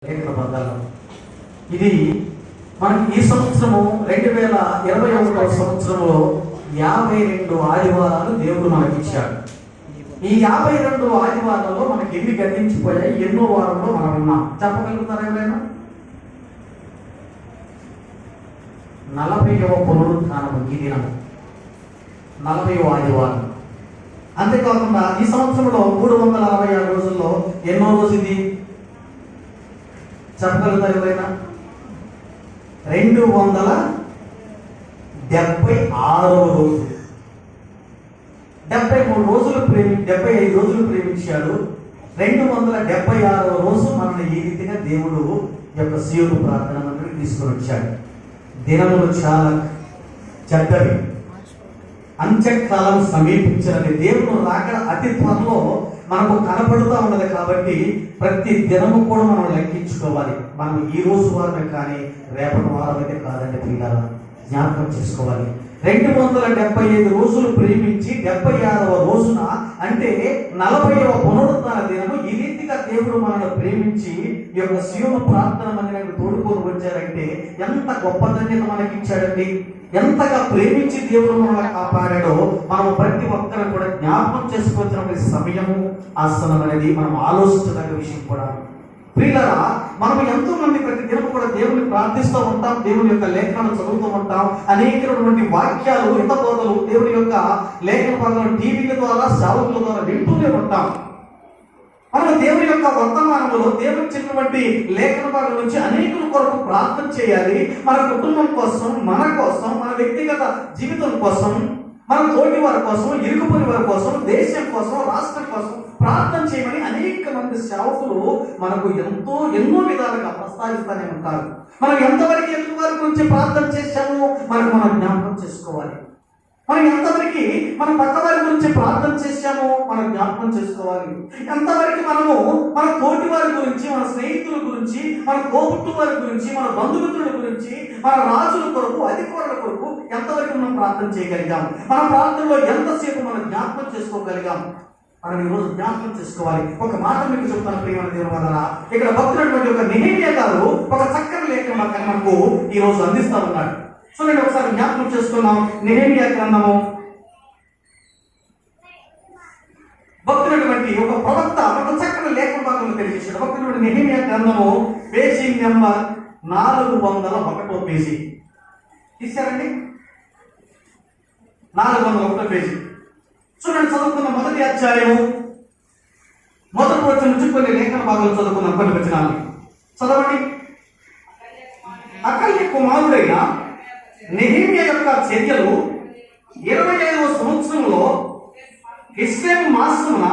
లేఖన భాగాలు ఇది మనకి ఈ సంవత్సరము 2021వ సంవత్సరంలో 52 ఆదివారాలు దేవుడు మనకి ఇచ్చాడు. ఈ 52 ఆదివారాల్లో మనకి ఎన్ని గతించిపోయాయి, ఎన్నో వారంలో మనం ఉన్నాం చెప్పగలుగుతారా ఎవరైనా? 40వ పునరుత్థానము ఈ దినము, 40వ ఆదివారం. అంతేకాకుండా ఈ సంవత్సరంలో 366 రోజుల్లో ఎన్నో రోజు ఇది చెప్పగలుగుతారు ఎవరైనా? 276వ రోజు. 73 రోజులు 75 రోజులు ప్రేమించాడు. 276వ రోజు మనల్ని ఈ రీతిగా దేవుడు యొక్క సీయోను ప్రార్థన మందికి తీసుకొని వచ్చాడు. దినములు చాలా చెడ్డవి, అంత్యకాలం సమీపించినది. దేవుడు రాకడ అతి త్వరలో మనకు కనపడుతూ ఉన్నది. కాబట్టి ప్రతి దినము కూడా మనం లెక్కించుకోవాలి. మనం ఈ రోజు వారమే కానీ రేపటి వారం అయితే కాదండి పిల్లల, జ్ఞాపకం చేసుకోవాలి. 275 రోజులు ప్రేమించి 76వ రోజున అంటే 40వ పునరుత్థాన దినము ఈ రీతిగా దేవుడు మనల్ని ప్రేమించి ఈ యొక్క సీయోను ప్రార్థన మందిరానికి తోడుకొని వచ్చారంటే ఎంత గొప్ప ధన్యత మనకి ఇచ్చాడండి. ఎంతగా ప్రేమించి దేవుడు మనల్ని కాపాడాడో మనం ప్రతి ఒక్కరు కూడా జ్ఞాపకం చేసుకోవాల్సిన సమయము ఆసనం అనేది మనం ఆలోచించదగ్గ విషయం కూడా. ప్రియులారా, మనం ఎంతో మంది ప్రతి దినం కూడా దేవుని ప్రార్థిస్తూ ఉంటాం, దేవుని యొక్క లేఖనాలు చదువుతూ ఉంటాం, అనేకమైనటువంటి వాక్యాలు ఇంత బోధలు దేవుని యొక్క లేఖన భాగాలు టీవీల ద్వారా సేవకుల ద్వారా వింటూనే ఉంటాం. మనం దేవుని యొక్క వర్తమానంలో దేవునికి చెందినటువంటి లేఖన భాగం నుంచి అనేకుల కొరకు ప్రార్థన చేయాలి. మన కుటుంబం కోసం, మన కోసం, మన వ్యక్తిగత జీవితం కోసం, మన తోటి వారి కోసం, ఇరుగుపొరి వారి కోసం, దేశం కోసం, రాష్ట్రం కోసం ప్రార్థన చేయమని అనేక మంది సేవకులు మనకు ఎన్నో విధాలుగా ప్రస్తావిస్తూనే ఉంటారు. మనం ఎంతవరకు ఎదుటి వారి గురించి ప్రార్థన చేశామో మనం జ్ఞాపకం చేసుకోవాలి. మనం ఎంతవరకు మన పక్క వారి గురించి ప్రార్థన చేశామో మనం జ్ఞాపకం చేసుకోవాలి. ఎంతవరకు మనము మన తోటి వారి గురించి, మన స్నేహితుల గురించి, మన తోబుట్టు వారి గురించి, మన బంధుమిత్రుల గురించి, మన రాజుల కొరకు, అధికారుల కొరకు ఎంతవరకు మనం ప్రార్థన చేయగలిగాం, మన ప్రార్థనలో ఎంతసేపు మనం జ్ఞాపకం చేసుకోగలిగాం మనం ఈరోజు జ్ఞాపకం చేసుకోవాలి. ఒక మాట మీకు చెప్తాను ప్రియమైన దేవుని వల్ల, ఇక్కడ భక్తులైనటువంటి ఒక నెహెమ్యా గారు ఒక చక్కని లేఖన మనకు ఈ రోజు అందిస్తా ఉన్నాడు. సో నేను ఒకసారి జ్ఞాపకం చేసుకున్నాం. నెహెమ్యా గ్రంథము, భక్తులైనటువంటి ఒక ప్రవక్త ఒక చక్కని లేఖన భాగంలో తెలియజేశాడు. భక్తులైనటువంటి నెహెమ్యా గ్రంథము పేజీ నెంబర్ 401 పేజీ తీశారండి. 401 పేజీ చూడండి. చదువుకున్న మొదటి అధ్యాయము మొదటి వచనం నుంచి కొన్ని లేఖన భాగాలు చదువుకున్నాం. కొన్ని వచనాలు చదవండి. అకల్య కుమారుడైన నెహెమ్యా యొక్క చర్యలు 25వ సంవత్సరంలో కిస్లేము మాసమున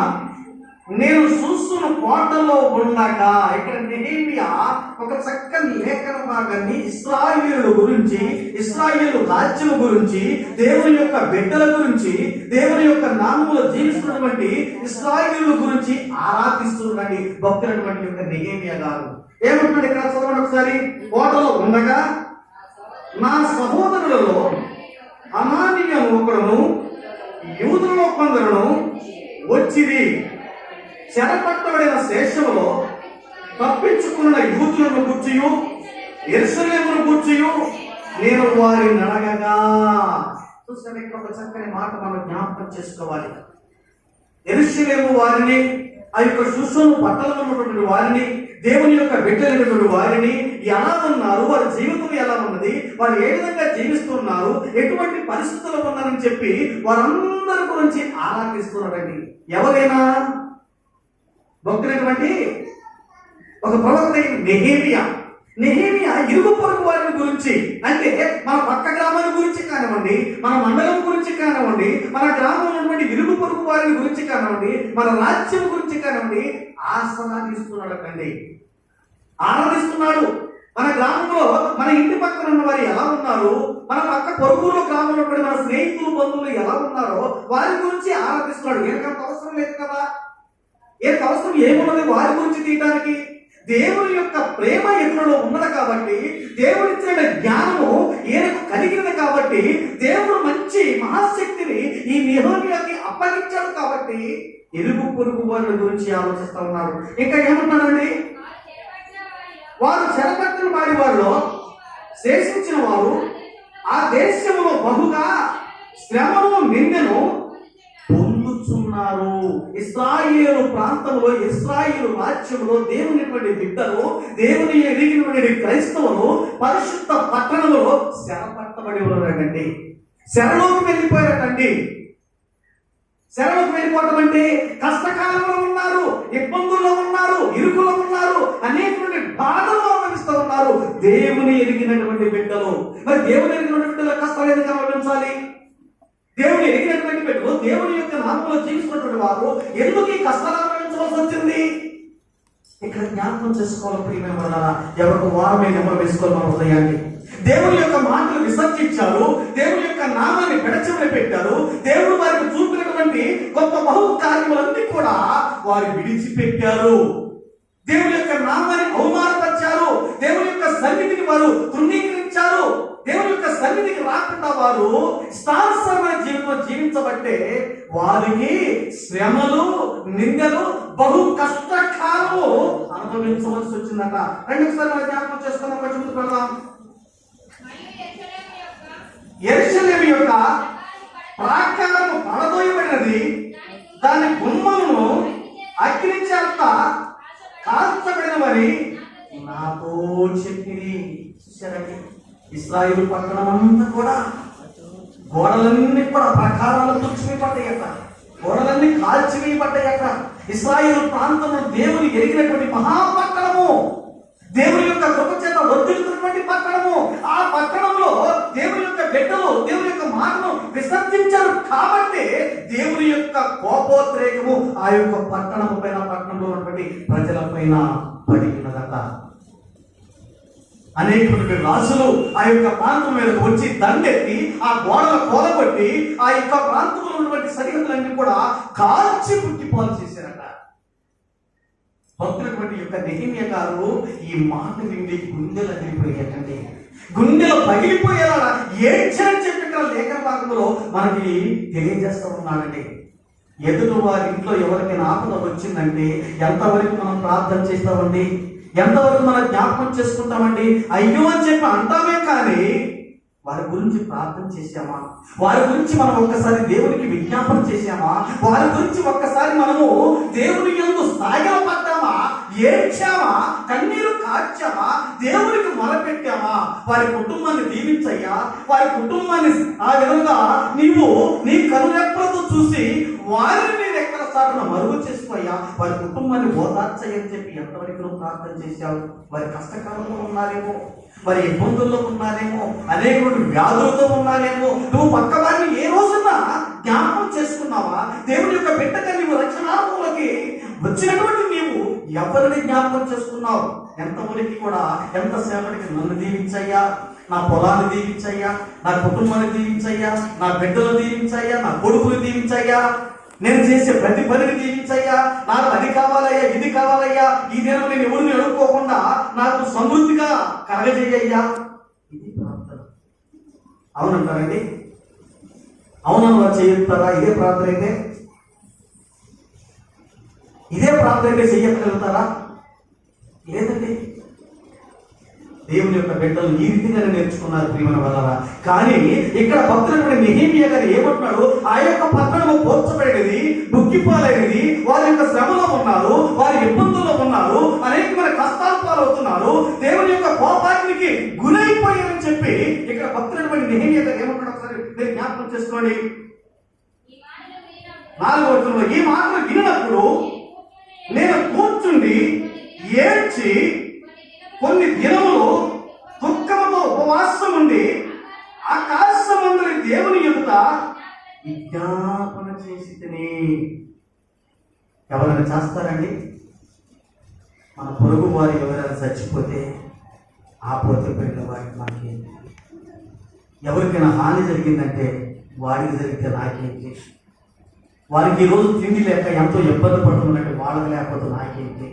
నేను చూస్తున్న కోటలో ఉండగా. ఇక్కడ నెహెమ్యా ఒక చక్కని లేఖన భాగాన్ని ఇశ్రాయేలు గురించి, ఇశ్రాయేలు రాజ్యం గురించి, దేవుని యొక్క బిడ్డల గురించి, దేవుని యొక్క నామములో జీవిస్తున్నటువంటి ఇశ్రాయేలు గురించి ఆరాధిస్తున్నటువంటి భక్తులైనటువంటి యొక్క నెహెమ్యా గారు ఏమంటున్నాడు ఇక్కడ చదవండి ఒకసారి. కోటలో ఉండగా నా సహోదరులలో అమానీయులు ఒకడును యూదులలో కొందరును వచ్చిరి. చెరపట్టబడిన శేషములో తప్పించుకున్న యూదులను కూర్చియు యెరూషలేమును కూర్చియు నేను వారిని అడగగా. చూసారు, ఇక్కడ ఒక చక్కని మాట మనం జ్ఞాపకం చేసుకోవాలి. యెరూషలేము వారిని, ఆ యొక్క షూషోను పట్టణంలో ఉన్నటువంటి వారిని, దేవుని యొక్క బిడ్డలైనటువంటి వారిని ఎలా ఉన్నారు, వారి జీవితం ఎలా ఉన్నది, వారు ఏ విధంగా జీవిస్తున్నారు, ఎటువంటి పరిస్థితుల్లో ఉన్నారని చెప్పి వారందరి గురించి ఆరాధిస్తున్నారండి. ఎవరైనా భక్తులైనటువంటి ఒక ప్రవక్త నెహెమ్యా ఇరుగు పొరుగు వారి గురించి, అంటే మన పక్క గ్రామాల గురించి కానివ్వండి, మన మండలం గురించి కానివ్వండి, మన గ్రామంలో ఉన్నటువంటి ఇరుగు పొరుగు వారి గురించి కానివ్వండి, మన రాజ్యం గురించి కానివ్వండి ఆరాధిస్తున్నాడు. మన గ్రామంలో మన ఇంటి పక్కన ఉన్న వారు ఎలా ఉన్నారు, మన పక్క పొరుగులో గ్రామంలో మన స్నేహితులు, బంధువులు ఎలా ఉన్నారో వారి గురించి ఆరాధిస్తున్నాడు. ఏకంత అవసరం లేదు కదా, అవసరం ఏమున్నది వారి గురించి తీయడానికి? దేవుని యొక్క ప్రేమ ఎదురులో ఉన్నది కాబట్టి, దేవుడిచ్చిన జ్ఞానము ఈయనకు కలిగినది కాబట్టి, దేవుడు మంచి మహాశక్తిని ఈ నెహెమ్యాకి అప్పగించాడు కాబట్టి ఇరుగు పొరుగు వారి గురించి ఆలోచిస్తా ఉన్నారు. ఇంకా ఏమంటున్నాడండి? వారు చెరపట్టిన వారి వారిలో శేషించిన వారు ఆ దేశంలో బహుగా శ్రమను నిందను పొందుచున్నారు. ఇశ్రాయేలు ప్రాంతంలో, ఇశ్రాయేలు రాజ్యంలో దేవునిటువంటి బిడ్డలు, దేవుని ఎరిగినటువంటి క్రైస్తవులు పరిశుద్ధ పట్టణంలో శరపట్టబడి ఉన్నారండి. శరలోకి వెళ్ళిపోయారటండి. శరలోకి వెళ్ళిపోవడం అంటే కష్టకాలంలో ఉన్నారు, ఇబ్బందుల్లో ఉన్నారు, ఇరుకులో ఉన్నారు, అనేకటువంటి బాధలు అనుభవిస్తూ ఉన్నారు దేవుని ఎరిగినటువంటి బిడ్డలు. మరి దేవుని ఎరిగినటువంటి బిడ్డల కష్టాలు ఎందుకు అనుభవించాలి? దేవుని ఎరిగినటువంటి బిడ్డలు, దేవుని యొక్క నామంలో జీవిస్తున్నటువంటి వారు ఎందుకు ఈ కష్టాలు అనుభవించవలసి వచ్చింది? ఇక్కడ జ్ఞాపకం చేసుకోవాలి ప్రియమైన వాళ్ళారా, ఎవరికి వారమే నెంబర్ వేసుకోవాలి మన హృదయాన్ని. దేవుని యొక్క మాటలు విసర్జించారు, దేవుని యొక్క నామాన్ని పెడచెవిన పెట్టారు, దేవుడు వారికి చూపినటువంటి గొప్ప బహు కార్యములన్నీ కూడా వారు విడిచిపెట్టారు. దేవుని యొక్క నామాన్ని అవమానపరిచారు, దేవుని యొక్క సన్నిధిని వారు తృణీకరించారు. దేవుని యొక్క సన్నిధికి రాకుండా వారు ఇష్టానుసారమైన జీవితం జీవించబట్టే వారికి శ్రమలు, నిందలు, బహు కష్టకాలము అనుభవించవలసి వచ్చిందట. రెండోసారి మనం జ్ఞాపకం చేసుకున్నాం. కొంచెం ముందుకు వెళ్దాం. యెరూషలేము యొక్క ప్రాకారము పడదోయబడినది, దాని గుమ్మమును అగ్ని చేత కాల్చబడినవని నాతో చెప్పింది. చూశారండి, ఇశ్రాయేలు పట్టణం అంతా కూడా గోడలన్నీ కూడా ప్రకారాలు తుడిచివేయబడ్డాయట, గోడలన్నీ కాల్చివేయబడ్డాయట. ఇశ్రాయేలు ప్రాంతంలో దేవుని ఎరిగినటువంటి మహాపట్టణము, దేవుని యొక్క కృప చేత వర్ధిల్లుతున్నటువంటి పట్టణము. ఆ పట్టణంలో దేవుని యొక్క బిడ్డలు దేవుని యొక్క మాటను విసర్జించారు కాబట్టి దేవుని యొక్క కోపోద్రేకము ఆ యొక్క పట్టణము పైన, పట్టణంలో ఉన్నటువంటి ప్రజల పైన పడి ఉన్నదట. అనేకటువంటి రాజులు ఆ యొక్క ప్రాంతం మీదకు వచ్చి దండెత్తి ఆ గోడల కోలబట్టి ఆ యొక్క ప్రాంతంలో ఉన్నటువంటి సరిహద్దులన్నీ కూడా కాల్చి పుట్టిపాలు చేశారట. భక్తులటువంటి యొక్క నెహెమ్యా గారు ఈ మాట విండి గుండెలు అదిరిపోయాయండి, గుండెలు పగిలిపోయేలా ఏడ్చని చెప్పి ఇక్కడ లేఖన భాగంలో మనకి తెలియజేస్తూ ఉన్నాడండి. ఎదుటి వారి ఇంట్లో ఎవరికైనా ఆపద వచ్చిందంటే ఎంతవరకు మనం ప్రార్థన చేస్తామండి, ఎంతవరకు మనం జ్ఞాపకం చేసుకుంటామండి? అయ్యో అని చెప్పి అంటామే కానీ వారి గురించి ప్రార్థన చేశామా? వారి గురించి మనం ఒక్కసారి దేవునికి విజ్ఞాపన చేశామా? వారి గురించి ఒక్కసారి మనము దేవుని యందు సాగిలపడ్డామా? ఏడ్చామా? కన్నీరు కార్చామా? దేవునికి మొరపెట్టామా? వారి కుటుంబాన్ని దీవించయ్యా, వారి కుటుంబాన్ని ఆ విధంగా నీవు నీ కనురెప్పలతో చూసి వారిని నేను ఎక్కడ సాగున మరుగు చేసుకోయ్యా, వారి కుటుంబాన్ని ఓదార్చయ్యని చెప్పి ఎంతవరకు నువ్వు ప్రార్థన చేశావు? వారి కష్టకాలంలో ఉన్నారేమో, వారి ఇబ్బందుల్లో ఉన్నారేమో, అనేక వ్యాధులతో ఉన్నారేమో, నువ్వు పక్క వారిని ఏ రోజున జ్ఞాపకం చేసుకున్నావా? దేవుని యొక్క బిడ్డగా నీవు రక్షణాత్మలోకి వచ్చినటువంటి నీవు ఎవరిని జ్ఞాపకం చేసుకున్నావు? ఎంతవరకు కూడా ఎంత సేపటికి నన్ను దీవించయ్యా, నా పొలాన్ని దీవించయ్యా, నా కుటుంబాన్ని దీవించయ్యా, నా బిడ్డలు దీవించయ్యా, నా కొడుకులు దీవించయ్యా, నేను చేసే ప్రతి పనిని దీవించయ్యా, నాకు అది కావాలయ్యా, ఇది కావాలయ్యా, ఈ దినం నేను ఎవరిని అడుక్కోకుండా నాకు సమృద్ధిగా కలగజేయ్యా. ఇది ప్రార్థన. అవునంటారండి? అవునన్నా చేస్తారా? ఇదే ప్రార్థన అయితే, ఇదే ప్రార్థన అయితే చెయ్యగలుగుతారా? లేదండి. దేవుని యొక్క బిడ్డలు ఈ రీతిగానే నేర్చుకున్నారు ప్రియమైన వాళ్ళరా. కానీ ఇక్కడ భక్తులైన నెహెమ్యా గారు ఏమంటున్నాడు? ఆ యొక్క పట్టణము పోల్చబడేది, బుగ్గిపాలైనది, వారి యొక్క శ్రమలో ఉన్నారు, వారి ఇబ్బందుల్లో ఉన్నారు, అనేకమైన కష్టాలు పాలవుతున్నారు, దేవుని యొక్క కోపాగ్నికి గురైపోయారని చెప్పి ఇక్కడ భక్తులైన నెహెమ్యా గారు ఏమంటున్నాడు? ఒకసారి మీరు జ్ఞాపకం చేసుకోండి. 4వ వచనంలో, ఈ మాటలు విన్నప్పుడు నేను కూర్చుండి ఏడ్చి కొన్ని దినములు దుఃఖముతో ఉపవాసం ఉండి ఆకాశమందరి దేవుని ఎదుట విజ్ఞాపన చేసి తిని. ఎవరైనా చేస్తారండి? మన పొరుగు వారు ఎవరైనా చచ్చిపోతే ఆ పోతే పోయిన వారికి మనకి, ఎవరికైనా హాని జరిగిందంటే వారికి జరిగితే నాకేంటి, వారికి ఈరోజు తిండి లేక ఎంతో ఇబ్బంది పడుతున్నట్టు వాళ్ళకి లేకపోతే నాకేంటి,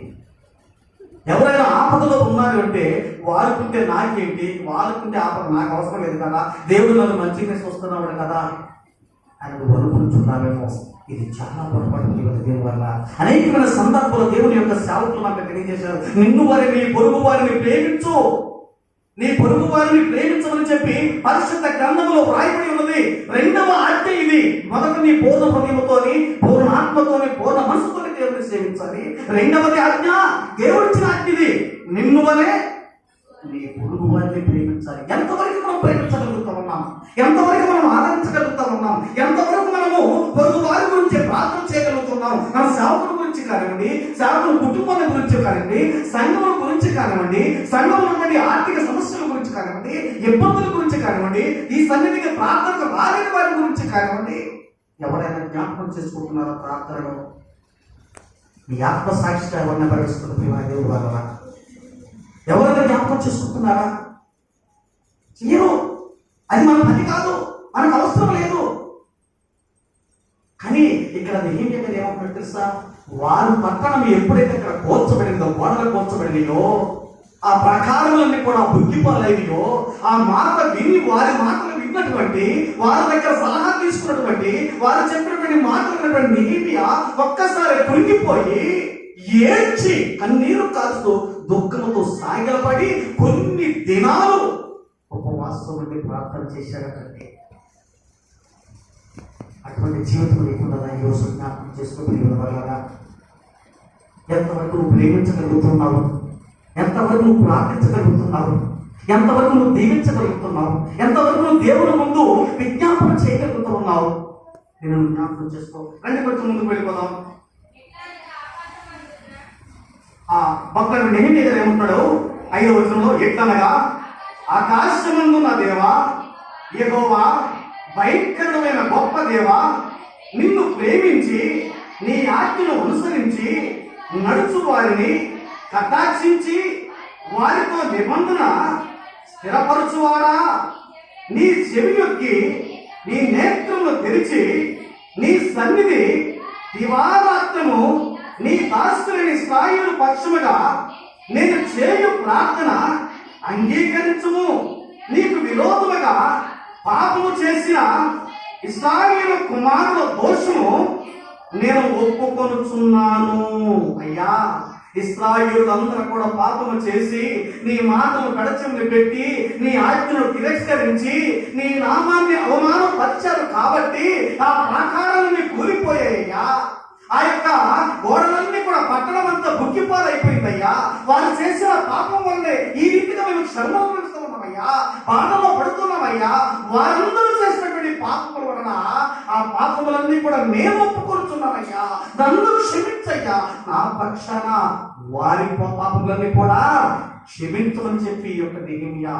ఎవరైనా ఆపదలో ఉన్నారు అంటే వారికుంటే నాకేంటి, వాళ్ళకుంటే ఆపద నాకు అవసరం లేదు కదా, దేవుడు నన్ను మంచిగా చూస్తున్నాడు కదా అని నువ్వు అనుకుంటున్నావేమో. ఇది చాలా పొరపాటు దేవుని వల్ల. అనేకమైన సందర్భాల్లో దేవుని యొక్క సేవకులు మనకు తెలియజేశారు, నిన్ను వారి నీ పొరుగు వారిని ప్రేమించు, నీ పొరుగు వారిని ప్రేమించమని చెప్పి పరిశుద్ధ గ్రంథంలో వ్రాయబడి ఉన్నది. రెండవ ఆజ్ఞ ఇది. మొదట నీ పూర్ణ హృదయముతోని, పూర్ణ ఆత్మతోని, పూర్ణ మనసుతోని దేవుని సేవించాలి. రెండవది ఆజ్ఞ, దేవుడిచ్చిన ఆజ్ఞ ఇది. నిన్ను వలే నీ పొరుగు వారిని ప్రేమించాలి. ఎంతవరకు మనం ప్రేమించగలుగుతా ఉన్నాం? ఎంతవరకు మనం ఆదరించగలుగుతా ఉన్నాం? ఎంతవరకు మనము పొరుగు వారి గురించి ప్రార్థన చేయగలుగుతున్నాం? మన సేవకుల గురించి కానివ్వండి, సేవకుల కుటుంబాల గురించి కానివ్వండి, సంఘముల గురించి కానివ్వండి, సంఘంలో ఉన్నటువంటి ఆర్థిక సమస్యల గురించి కానివ్వండి, ఇబ్బందుల గురించి కానివ్వండి, ఈ సన్నిధికి ప్రార్థనకు రాలేని వారి గురించి కానివ్వండి, ఎవరైనా జ్ఞాపకం చేసుకుంటున్నారో ప్రార్థనలో? మీ ఆత్మ సాక్షిగా ఎవరిని పరిగణిస్తున్న ప్రియమైన దేవుడు వల్ల ఎవరైనా జ్ఞాపకం చేసుకుంటున్నారా? చేయరు. అది మన పని కాదు, మనకు అవసరం లేదు. కానీ ఇక్కడ నెహెమ్యా ఏమంటారు తెలుసా? వారి పట్టణం ఎప్పుడైతే ఇక్కడ కోల్చబడిందో, గోడలు కోల్చబడినాయో, ఆ ప్రకారములన్నీ కూడా బుద్ధిపాలైనయో, ఆ మాట విని వారి మాటలు విన్నటువంటి, వారి దగ్గర సలహా తీసుకున్నటువంటి, వారు చెప్పినటువంటి మాటలు నెహెమ్యా ఒక్కసారి కృంగిపోయి ఏడ్చి కన్నీరు కాస్తూ దుఃఖంతో సాగిలపడి కొన్ని దినాలు ఉపవాసం నుండి ప్రార్థన చేశాడటండి. అటువంటి జీవితం లేకుండా ఈరోజు జ్ఞాపకం చేసుకుని వల్ల ఎంతవరకు నువ్వు ప్రేమించగలుగుతున్నావు? ఎంతవరకు నువ్వు ప్రార్థించగలుగుతున్నావు? ఎంతవరకు నువ్వు దీవించగలుగుతున్నావు? ఎంతవరకు నువ్వు దేవుని ముందు విజ్ఞాపన చేయగలుగుతూ ఉన్నావు? నేను జ్ఞాపకం చేసుకో. రండి కొంచెం ముందుకు వెళ్ళిపోదాం. భక్తుడు నెహెమ్యా ఏమంటాడు 5వ వచనంలో, ఎట్లనగా ఆకాశమందున్న దేవా యెహోవా, భయంకరమైన గొప్ప దేవా, నిన్ను ప్రేమించి నీ ఆజ్ఞను అనుసరించి నడుచు వారిని కటాక్షించి వారితో నిబంధన స్థిరపరచువాడా, నీ చెవి యొక్కి నీ నేత్రమును తెరిచి నీ సన్నిధి దివారాత్రము నీ దాసుని ఇశ్రాయేలు పక్షముగా నేను చేయు ప్రార్థన అంగీకరించుము. నీకు విరోధముగా పాపము చేసిన ఇశ్రాయేలు కుమారుల దోషము నేను ఒప్పుకొనుచున్నాను. అయ్యా, ఇశ్రాయేలులందరూ కూడా పాపము చేసి నీ మాటను పెడచెవిని పెట్టి నీ ఆజ్ఞను తిరస్కరించి నీ నామాన్ని అవమానపరిచారు కాబట్టి ఆ ప్రాకారాలన్నీ కూలిపోయాయ్యా. ఆ యొక్క గోడలన్నీ కూడా పట్టణం అంతా బుక్కిపాలైపోయిందయ్యా. వారు చేసిన పాపం వల్లే ఈ రీతిగా మేము శ్రమలు పడుతున్నామయ్యా, బాధలో పడుతున్నామయ్యా. వారందరూ చేసినటువంటి పాపముల వలన ఆ పాపములన్నీ కూడా మేము ఒప్పుకొనుచున్నామయ్యా, నన్ను క్షమించయ్యా, నా పక్షాన వారి పాపములన్నీ కూడా క్షమించమని చెప్పి ఈ యొక్క నెహెమ్యా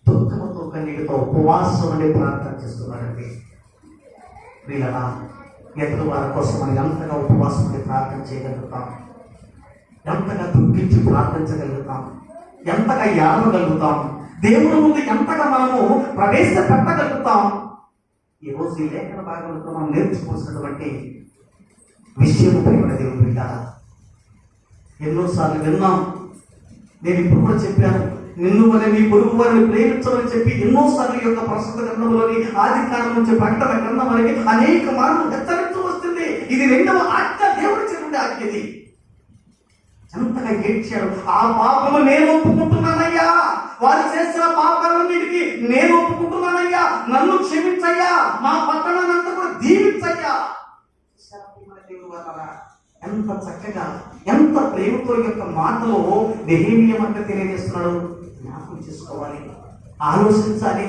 దుఃఖముతో కన్నీటితో ఉపవాసం అనే ప్రార్థన చేస్తున్నాడండి. వీళ్ళనా ఎదురు వారి కోసం మనం ఎంతగా ఉపవాసం ప్రార్థన చేయగలుగుతాం? ఎంతగా దుఃఖించి ప్రార్థించగలుగుతాం? ఎంతగా ఏడవగలుగుతాం? దేవుని ముందు ఎంతగా మనము ప్రవేశపెట్టగలుగుతాం? ఈరోజు ఈ లేఖన భాగంలో మనం నేర్చుకోవాల్సినటువంటి విషయం ప్రేమ దేవుని బిడ్డ. ఎన్నోసార్లు విన్నాం. నేను ఇప్పుడు కూడా చెప్పాను, నిన్ను వలె నీ పొరుగు వారిని ప్రేమించమని చెప్పి ఎన్నోసార్లు యొక్క ప్రస్తుత గ్రంథంలోని ఆది కాండం నుంచి ప్రకటన గ్రంథం మనకి అనేక మార్లు హెచ్చరిస్తూ వస్తుంది. ఇది రెండవ ఆజ్ఞ, దేవుడి చెరువుడి ఆజ్ఞ. ఇది ఎంతగా ఏడ్చాడు. ఆ పాపము నేను ఒప్పుకుంటున్నానయ్యా, వారు చేసిన పాపాలన్నిటికీ నేను ఒప్పుకుంటున్నానయ్యా, నన్ను క్షమించయ్యా, మా పట్టణాన్ని అంతా కూడా దీవించయ్యా. ఎంత చక్కగా, ఎంత ప్రేమతో యొక్క మాటలో నెహెమ్యా అంటే తెలియజేస్తున్నాడు. జ్ఞాపకం చేసుకోవాలి, ఆలోచించాలి,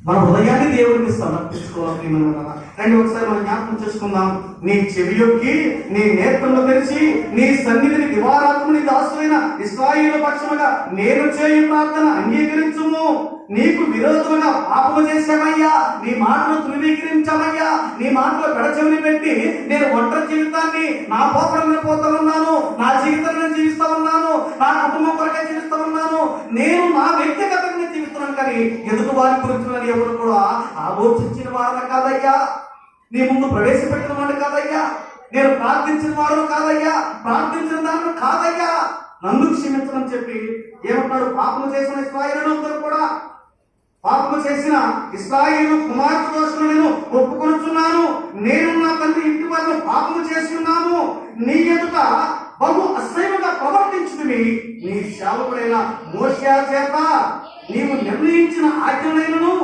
మన హృదయాన్ని దేవుడికి సమర్పించుకోవాలి. రండి ఒకసారి మనం జ్ఞాపకం చేసుకుందాం. నీ చెవి యొక్కి నీ నేత్రము తెరిచి నీ సన్నిధిని దివారాత్మ నీ దాసులైన ఇశ్రాయేలు పక్షముగా నేను చేయు ప్రార్థన అంగీకరించుము. నీకు విరోధముగా పాపము చేశామయ్యా, నీ మాటను ధృవీకరించామయ్యా, నీ మాటలో పెడచెవిని పెట్టి నేను ఒంటరి జీవితాన్ని నా పోపడని పోతా ఉన్నాను, నా జీవితాన్ని నేను జీవిస్తా ఉన్నాను, నా కుటుంబం కొరకే జీవిస్తా ఉన్నాను, నేను నా వ్యక్తిగతంగా జీవిస్తున్నాను. కానీ ఎదుటి వారి గురించి ఎవరు కూడా ఆలోచించిన వారని కాదయ్యా, నీ ముందు ప్రవేశపెట్టిన వాడు కాదయ్యా, నేను ప్రార్థించిన వాడు కాదయ్యా, ప్రార్థించిన దాన్ని కాదయ్యా, నన్ను క్షమించమని చెప్పి ఏమంటాడు? పాపము చేసిన ఇశ్రాయేలులందరూ కూడా పాపము చేసిన ఇశ్రాయేలు కుమార్తె దోషులను నేను ఒప్పుకొనుచున్నాను. నేను నా తండ్రి ఇంటి వారిని పాపము చేసి ఉన్నాము. నీ ఎదుట బహు అసహ్యముగా ప్రవర్తించుకుని నీ సేవకుడైన మోషే చేత నీవు నిర్ణయించిన ఆజ్ఞలైనను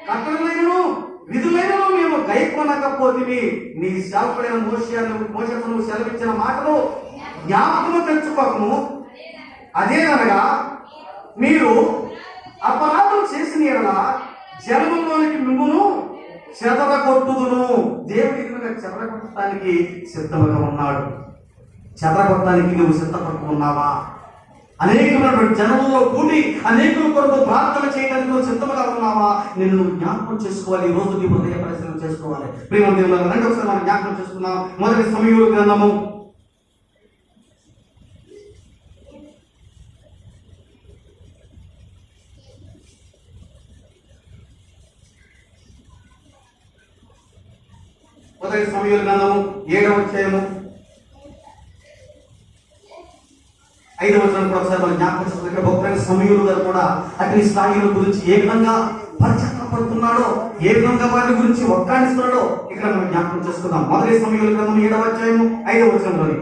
కట్టడలైనను విధులైనను మేము గైకొనకపోతివి. నీ సేవకుడైన మోషేకు నువ్వు సెలవిచ్చిన మాటలు జ్ఞాపకము తెచ్చుకోకము. అదేనగా మీరు అపరాధం చేసిన ఎడల జనములోనికి మిమ్మును చెదరగొట్టుదును. దేవుడి చెదరగొట్టడానికి సిద్ధంగా ఉన్నాడు. చెదరగొట్టడానికి నువ్వు సిద్ధపడుతూ ఉన్నావా? అనేకమైనటువంటి జనంలో కూడి అనేకుల కొరకు ప్రార్థన చేయడానికి నువ్వు సిద్ధంగా ఉన్నావా? నిన్ను జ్ఞాపకం చేసుకోవాలి. ఈ రోజు నీ హృదయ పరిశీలన చేసుకోవాలి. ప్రేమ దేవుడు రండి ఒకసారి మనం జ్ఞాపకం చేసుకున్నాం. మొదటి సమూయేలు గ్రంథము 7వ అధ్యాయము 5వ వచనం కూడా ఒకసారి మనం జ్ఞాపకం చేసుకుంటే, ఇక్కడ భక్తులైన సమూయేలు గారు కూడా అగ్ని ఇశ్రాయేలు గురించి ఏ విధంగా పశ్చాత్తాపడుతున్నాడో, ఏ విధంగా వారి గురించి ఒక్కాడిస్తున్నాడో ఇక్కడ మనం జ్ఞాపకం చేసుకుందాం. మొదటి సమూయేలు గ్రంథం 7వ అధ్యాయము 5వ వచనంలోని,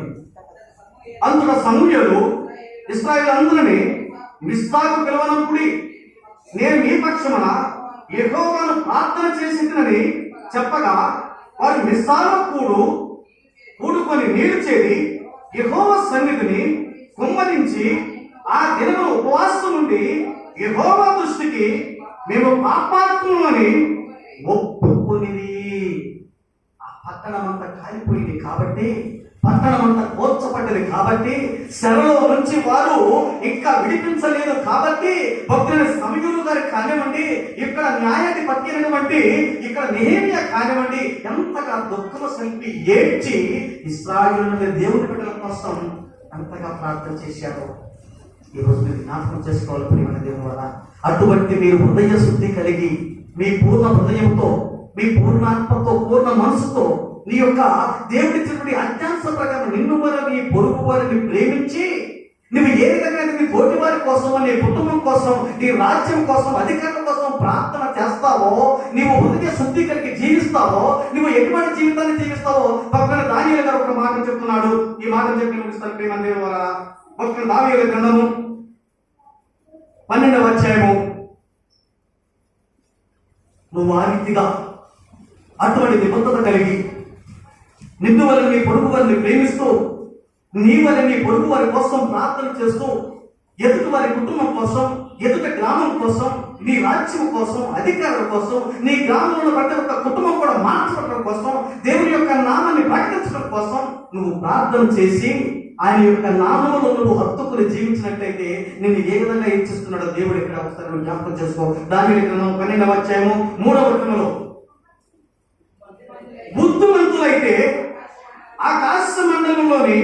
అందులో సమూయేలు ఇశ్రాయేలు అందరినీ మిస్పాకు పిలవనప్పుడు నేను మీ పక్షమున యెహోవాను ప్రార్థన చేసిందని చెప్పగా వారు మిస్పాలో కూడుకొని నీళ్లు చేరి యెహోవా సన్నిధిని కుమ్మరించి ఆ దినము ఉపవాసం నుండి యెహోవా దృష్టికి మేము పాపాత్ములని ఒప్పుకునిది. ఆ పట్టణం అంతా కాలిపోయింది కాబట్టి, పట్టణం అంతా కోర్చబడ్డది కాబట్టి, శరలో నుంచి వారు ఇంకా విడిపించలేదు కాబట్టి, భక్తులైన సమూయేలు గారు కానివ్వండి, ఇక్కడ న్యాయాధిపతి అయినటువంటి ఇక్కడ నెహెమ్యా కానివ్వండి, ఎంతగా దుఃఖము సల్పి ఏడ్చి ఇశ్రాయేలు దేవుని బిడ్డల కోసం ఎంతగా ప్రార్థన చేశారో ఈరోజు మీరు జ్ఞాపకం చేసుకోవాలి. ప్రియమైన దేవుని వల్ల అటువంటి మీరు హృదయ శుద్ధి కలిగి మీ పూర్ణ హృదయంతో, మీ పూర్ణాత్మతో, పూర్ణ మనసుతో నీ యొక్క దేవుడి అత్యాంశ ప్రకారం నిన్ను వారిని, నీ పొరుగు వారిని ప్రేమించి నువ్వు ఏ విధంగా నీ తోటి వారి కోసం, నీ కుటుంబం కోసం, నీ రాజ్యం కోసం, అధికారుల కోసం ప్రార్థన చేస్తావో, నీవు హృదయ శుద్ధి కలిగి జీవిస్తావో, నువ్వు ఎటువంటి జీవితాన్ని జీవిస్తావో, పక్కన దానియేలు గారు ఒక మాట చెప్తున్నాడు. ఈ మాట చెప్పి ముగిస్తాను. ప్రియమైన దేవుని వల్ల పక్కన దానియేలు గ్రంథము 12వ అధ్యాయము, నువ్వు ఆ రీతిగా అటువంటి నిబద్ధత కలిగి నిన్ను వల్ల నీ పొరుగు వారిని ప్రేమిస్తూ, నీ వల్ల నీ పొరుగు వారి కోసం ప్రార్థన చేస్తూ, ఎదుటి వారి కుటుంబం కోసం, ఎదుటి గ్రామం కోసం, నీ రాజ్యం కోసం, అధికారుల కోసం, నీ గ్రామంలో ప్రతి ఒక్క కుటుంబం కూడా మార్చడం కోసం, దేవుని యొక్క నామాన్ని ప్రకటించడం కోసం నువ్వు ప్రార్థన చేసి ఆయన యొక్క నామంలో నువ్వు హత్తుకుని జీవించినట్లయితే నిన్ను ఏ విధంగా ఇచ్చిస్తున్నాడో దేవుడు ఇక్కడ ఒకసారి జ్ఞాపకం చేసుకో. దానియేలు గ్రంథం 12వ అధ్యాయము 3వ వచనంలో, బుద్ధిమంతులైతే ఆకాశ మండలంలోని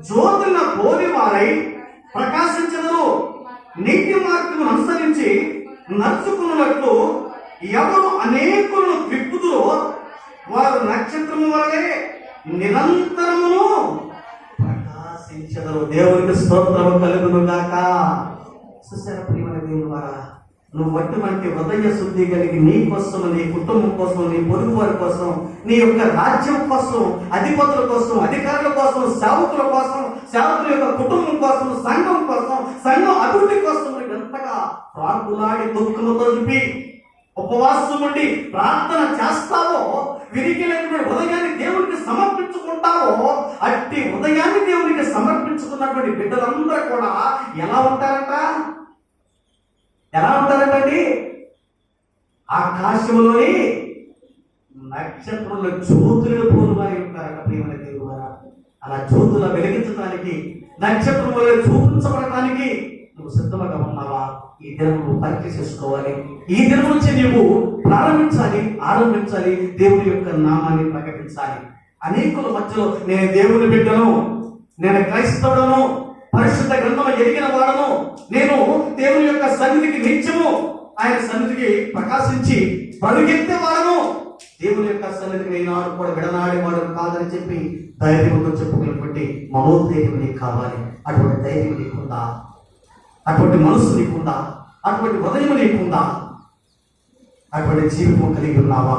జ్యోతుల పోలి వారై ప్రకాశించదు, నీతి మార్గమును అనుసరించి నడుచుకున్నట్లు ఎవరు అనేకులను త్రిప్పుదురో వారు నక్షత్రము వలె నిరంతరమును ప్రకాశించదరు. దేవునికి స్తోత్రము కలుగును గాక. చూసారా ప్రియమైన దేవుని వారా, నువ్వు అటువంటి హృదయ శుద్ధి కలిగి నీ కోసం, నీ కుటుంబం కోసం, నీ పొరుగు వారి కోసం, నీ యొక్క రాజ్యం కోసం, అధిపతుల కోసం, అధికారుల కోసం, సేవకుల కోసం, సేవకుల యొక్క కుటుంబం కోసం, సంఘం కోసం, సంఘం అభివృద్ధి కోసం ఎంతగా ప్రార్థులాడి దుఃఖముతో చూపి ఉపవాసం ఉండి ప్రార్థన చేస్తావో, విరిగినటువంటి హృదయాన్ని దేవునికి సమర్పించుకుంటావో, అట్టి హృదయాన్ని దేవునికి సమర్పించుకున్నటువంటి బిడ్డలందరూ కూడా ఎలా ఉంటారంట? ఎలా ఉంటారంటండి? ఆకాశంలోని నక్షత్రంలో జ్యోతులను పోలు వారి ఉంటారట. ప్రియమైన దేవుడు వారా, అలా జ్యోతుల వెలిగించడానికి, నక్షత్రంలో చూపించబడటానికి నువ్వు సిద్ధంగా ఉన్నావా? ఈ దినం నువ్వు పరీక్ష చేసుకోవాలి. ఈ దినం నుంచి నువ్వు ఆరంభించాలి. దేవుని యొక్క నామాన్ని ప్రకటించాలి. అనేకుల మధ్యలో నేను దేవుని బిడ్డను, నేను క్రైస్తవుడను, పరిశుద్ధ గ్రంథము ఎరిగిన వాడను, నేను దేవుని యొక్క సన్నిధికి నిత్యము ఆయన సన్నిధికి ప్రకాశించి పరుగెత్తే వాడను, దేవుని యొక్క సన్నిధికి నేను కూడా విడనాడేవాడు కాదని చెప్పి ధైర్యంతో చెప్పుకున్నటువంటి మనోధైర్యం నీకు కావాలి. అటువంటి ధైర్యం నీకుందా? అటువంటి మనసు నీకుందా? అటువంటి హృదయం నీకుందా? అటువంటి జీవితం కలిగి ఉన్నావా?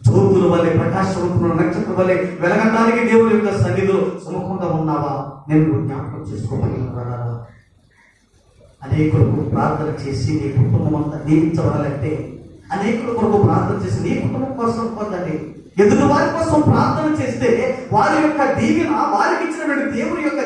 జ్యోతుల వల్లే, ప్రకాశవంతుల నక్షత్రం వల్లే వెలగడానికి దేవుని యొక్క సన్నిధిలో సుముఖంగా ఉన్నావా? నేను జ్ఞాపకం చేసుకోగలిగిన అనేకులకు ప్రార్థన చేసి నీ కుటుంబం అంతా దీవించబడాలంటే, అనేకుల కొరకు ప్రార్థన చేసి నీ కుటుంబం కోసం పొందండి. ఎదుటి వారి కోసం ప్రార్థన చేస్తే వారి యొక్క దీవెన, వారికి ఇచ్చినటువంటి దేవుని యొక్క